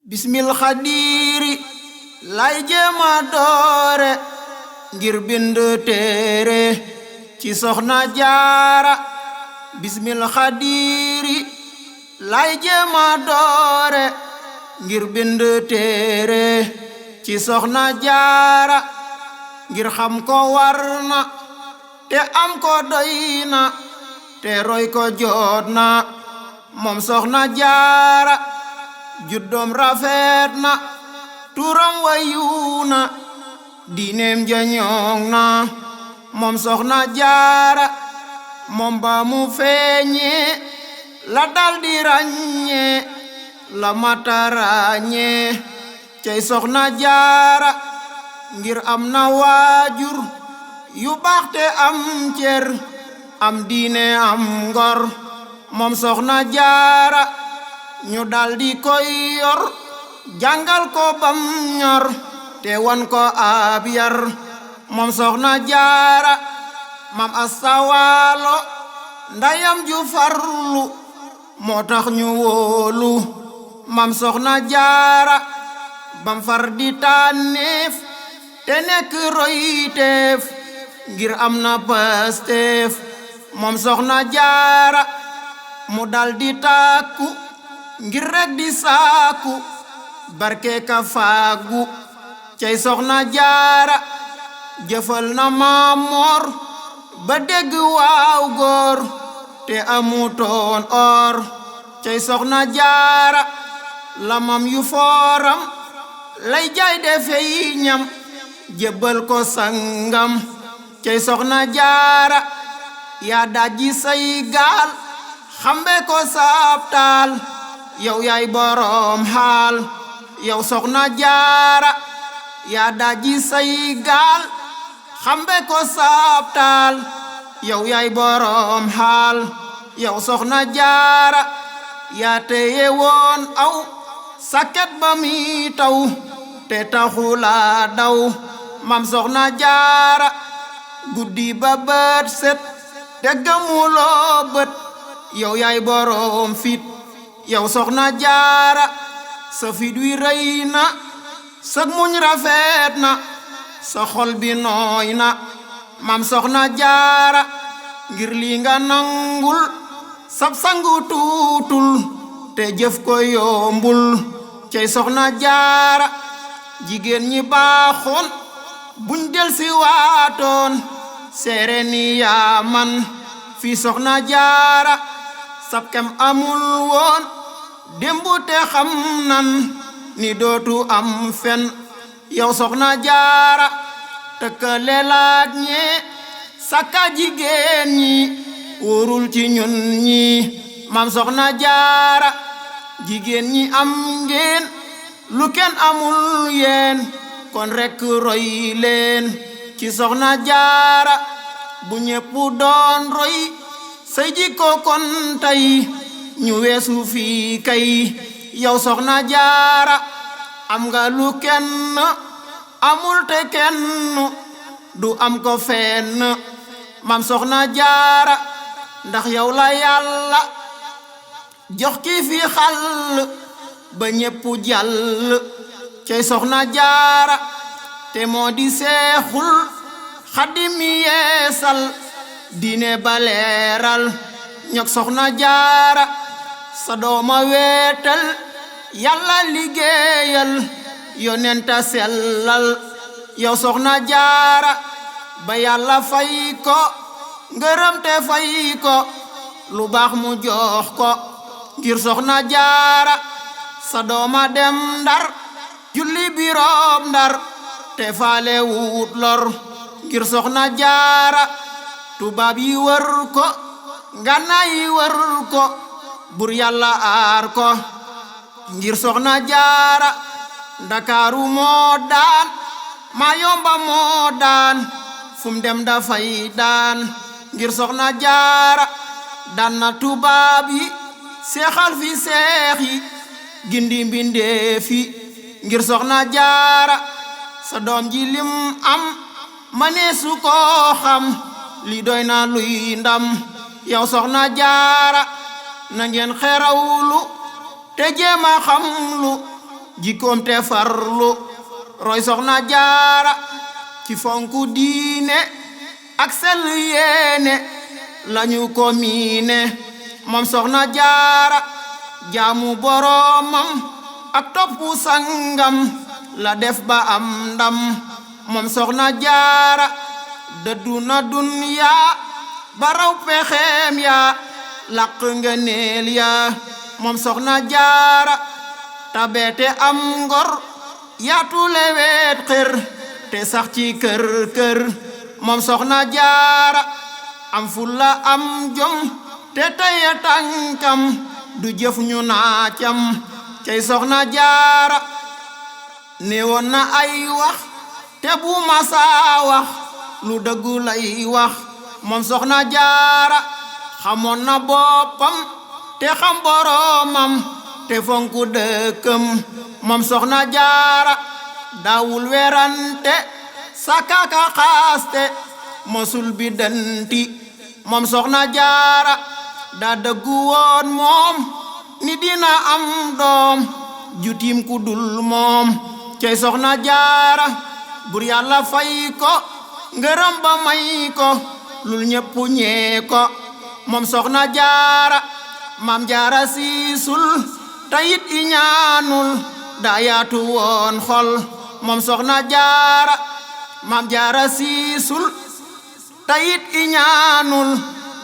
bismil xadiri lay jéema doore ngir bind téere ci soxna jaara bismil xadiri lay jéema doore ngir bind téere ci soxna jaara ngir xam ko war na te am ko doy na te roy ko jot na moom soxna jaara juddoom rafet na turam wayu na diineem jañoŋ na moom soxna jaara moom ba mu feeñee la daldi ràññee la mata ràññee cey soxna jaara ngir am na waajur yu baax te am cer am diine am ngor moom soxna jaara ñu daldi koy yor jàngal ko bam ñor te wan ko ab yar moom soxna jaara mam astawaalo ndayam ju farlu moo tax ñu wóolu mam soxna jaara bam far di tànneef te nekk royteef ngir am na pasteef moom soxna jaara mu daldi tàkku ngir rek di saaku barke ka faagu cey soxna jaara jëfal na maamoor ba dégg waaw góor te amutoon or cey soxna jaara lamam yu fooram lay jaay defey ñam jébbal ko sangam cey soxna jaara yaa dajji say gaal xambe ko saabtaal yow yaay boroom xaal yow soxna jaara yaa dajji say gaal xambe ko saabtaal yow yaay boroom xaal yow soxna jaara yaa teye woon aw sakket ba mi taw te taxula daw mam soxna jaara guddi ba bët set te gëmuloo bët yow yaay boroom fit yow soxna jaara sa fit wi rëy na sa muñ rafet na sa xol bi nooy na mam soxna jaara ngir li nga nangul sab sangu tuutul te jëf ko yombul cey soxna jaara jigéen ñi baaxoon buñ del si waatoon seere ni yaa man fi soxna jaara sab kem amul woon démbu te xam nan ni dootu am fen yow soxna jaara tëkkale laaj ñee sakka jigéen ñi wóorul ci ñun ñi mam soxna jaara jigéen ñi am ngeen lu kenn amul yeen kon rekk roy leen ci soxna jaara bu ñépp doon roy say jikko kon tey ñu weesu fii kay yow soxna jaara am nga lu kenn amul te kenn du am ko fenn mam soxna jaara ndax yow la yàlla jox ki fi xal ba ñépp jàll cey soxna jaara te moo di seexul xadim mi yeesal diine baleeral ñok soxna jaara sa dooma weetal yàlla liggéeyal yonenta sellal yow soxna jaara ba yàlla fay ko ngërëm te fay ko lu baax mu jox ko ngir soxna jaara sa dooma dem ndar julli biroom ndar te faale wut lor ngir soxna jaara tubaab yi wër ko ngànnaay yi wër ko bur yàlla aar ko ngir soxna jaara ndakaaru moo daan maa yomba moo daan fum dem dafay daan ngir soxna jaara daan na tubaab yi seexal fi seex yi gindi mbindeef yi ngir soxna jaara sa doom ji lim am maneesu koo xam li doy na luy ndam yow soxna jaara na ngeen xerawlu te jéema xam lu jikkoom te farlu roy soxna jaara ci fonku diine ak sell yéene lañu ko miine moom soxna jaara jaamu boroomam ak toppu sangam la def ba am ndam moom soxna jaara dëddu na dunya ba raw pexeem ya laq ngëneel ya moom soxna jaara tabeete am ngor yaatu lewet xër te sax ci kër kër moom soxna jaara am fulla am jom te taya tànkam du jëf ñu naacam cey soxna jaara newoon na ay wax te bu masaa wax lu dëggu lay wax moom soxna jaara xamoon na boppam te xam boroomam te fonku dëkkam moom soxna jaara daawul werante sakaka xaaste mosul bi danti moom soxna jaara daa dëggu woon moom ni dina am doom jutim ku dul moom cey soxna jaara bur yàlla fay ko ngërëm ba may ko lul ñépp ñee ko moom soxna jaara maam jaara siisul tayit i ñaanul daa yaatu woon xol moom soxna jaara maam jaara siisul tayit i ñaanul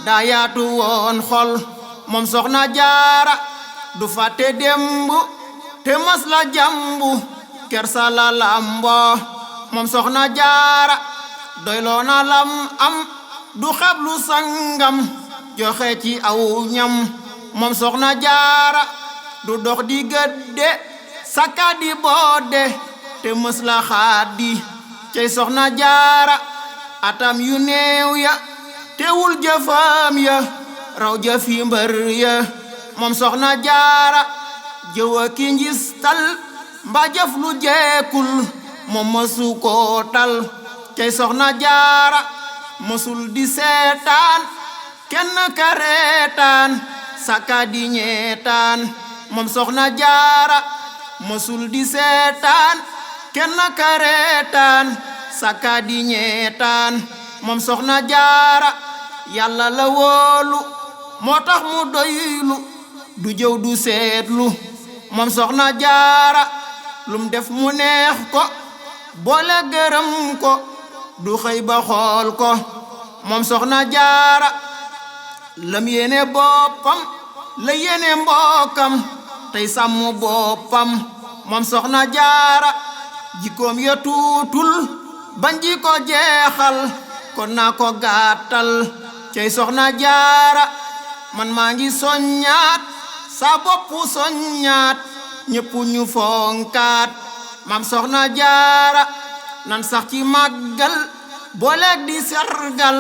daa yaatu woon xol moom soxna jaara du fàtte dembu te mas la jambu kersa la lambo moom soxna jaara doyloo na lam am du xablu sangam joxe ci aw ñam moom soxna jaara du dox di gëdde sakka di boode te mës la xaadi cey soxna jaara atam yu néew ya teewul jëfam ya raw jëfi mbër ya moom soxna jaara jëwa ki njistal mba jëf lu jeekul moom mësu koo tal cey soxna jaara mësul di seetaan kenn ka reetaan sakka di ñeetaan moom soxna jaara mësul di seetaan kenn ka reetaan sakka di ñeetaan moom soxna jaara yàlla la wóolu moo tax mu doylu du jëw du seetlu moom soxna jaara lum def mu neex ko boole gërëm ko du xëy ba xool ko moom soxna jaara lam yéene boppam la yéene mbokkam tey sàmm boppam moom soxna jaara jikkoom ya tuutul bañ ji ko jeexal kon naa ko gàttal cey soxna jaara man maa ngi soññaat sa boppu soññaat ñépp ñu fonkaat maam soxna jaara nan sax ci màggal booleeg di sargal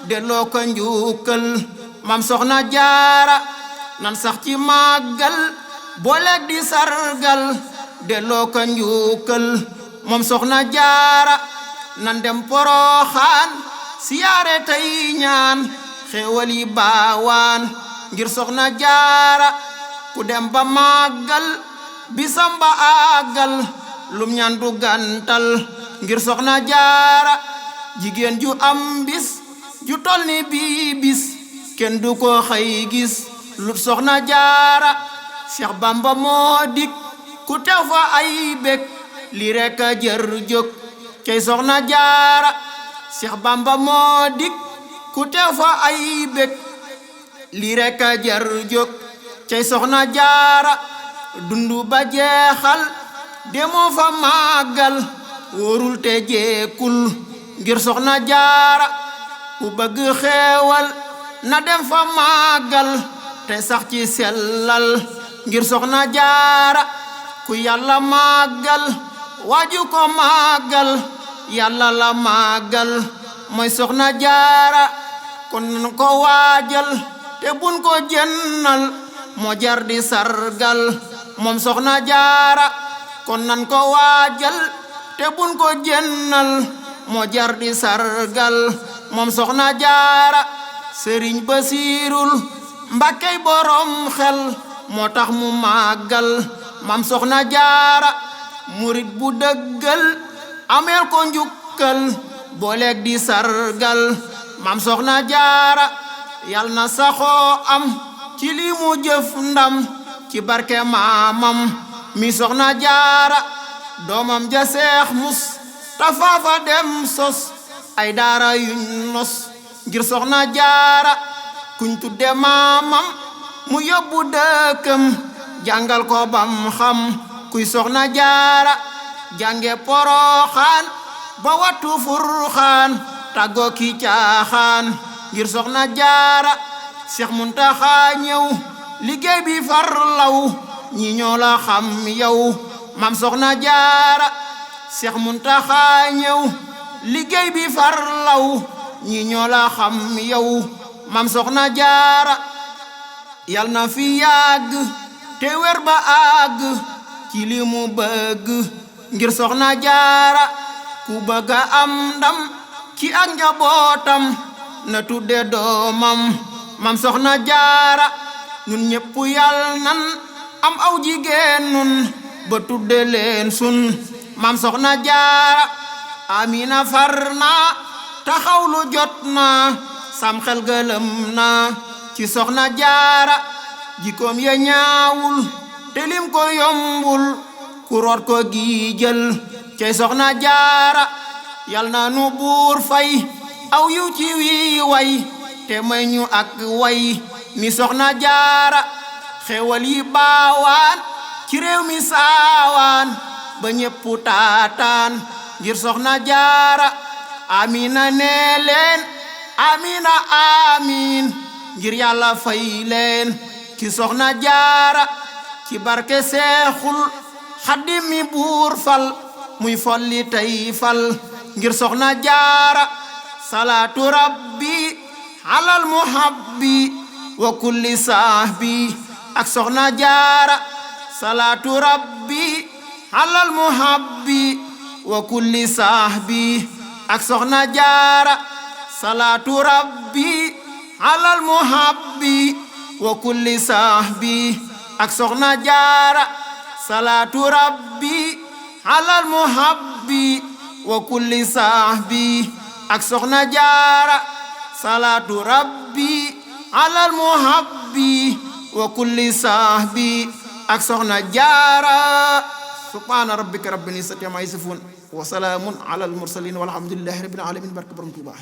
delloo ko njukkal maam soxna jaara nan sax ci màggal booleeg di sargal delloo ko njukkal moom soxna jaara nan dem poroxaan siyaare tey ñaan xéewal yi baawaan ngir soxna jaara ku dem ba màggal bisam ba àggal lum ñaan du gàntal ngir soxna jaara jigéen ju am bis ju tol ni bii bis kenn du ko xëy gis lut soxna jaara Cheikh Bamba moo dik ku teew fa ay bég li rekk a jër jóg cey soxna jaara Cheikh Bamba moo dik ku teew fa ay bég li rekk a jër jóg cey soxna jaara dundu ba jeexal demoo fa màggal wóorul te jeekul ngir soxna jaara ku bëgg xeewal na dem fa màggal te sax ci sellal ngir soxna jaara ku yàlla màggal waaju ko màggal yàlla la màggal mooy soxna jaara kon nan ko waajal te bun ko jennal moo jar di sargal moom soxna jaara kon nan ko waajal te bun ko jennal moo jar di sargal moom soxna jaara sëriñ Basiirul Mbàkkey borom xel moo tax mu màggal mam soxna jaara murit bu dëggal ameel ko njukkal booleeg di sargal mam soxna jaara yal na saxoo am ci li mu jëf ndam ci barke maamam mi soxna jaara doomam ja seex mus tafaafa dem sos ay daara yuñ nos ngir soxna jaara kuñ tudde maamam mu yóbbu dëkkam jàngal ko bam xam kuy soxna jaara jànge poroxaan ba wattu furxaan tàggoo ki caaxaan ngir soxna jaara Seex Muntaxa ñëw liggéey bi far law ñi ñoo la xam yow mam soxna jaara Seex Muntaxa ñëw liggéey bi far law ñi ñoo la xam yow mam soxna jaara yal na fi yàgg te wér ba àgg ci li mu bëgg ngir soxna jaara ku bëgg am ndam ci ak njabootam na tudde doomam mam soxna jaara ñun ñépp yal nan am aw jigéen nun ba tudde leen sun mam soxna jaara amina farna taxawlu jot na sam xel gëlëm na ci soxna jaara jikoom ya ñaawul te lim ko yombul ku root ko gi jël cey soxna jaara yal na nu buur fay aw yu ci wi way te may ñu ak way mi soxna jaara xewal yi baawaan ci réew mi saawaan ba ñépp taataan ngir soxna jaara amina nee leen amina amin ngir yàlla fay leen ci soxna jaara ci barke seexul xaddim mi buur fal muy folli tey fal ngir soxna jaara salaatu rabbi alal muhabbi wa kulli sahbi ak soxna jaara salaatu rabbi alal muhabbi wa kulli sahbi ak soxna jaara salaatu rabbi alal muhabbi wa kulli sahbi ak soxna jaara salaatu rabbi alal muhabbi wa kulli sahbi ak soxna jaara salaatu rabbi alal muhabbi wa kulli sahbi ak soxna jaara subhaana rabbika rabbil izzati amma yasifun wa salaamun alal mursalin walhamdulillahi rabbil alamin barke borom Tuuba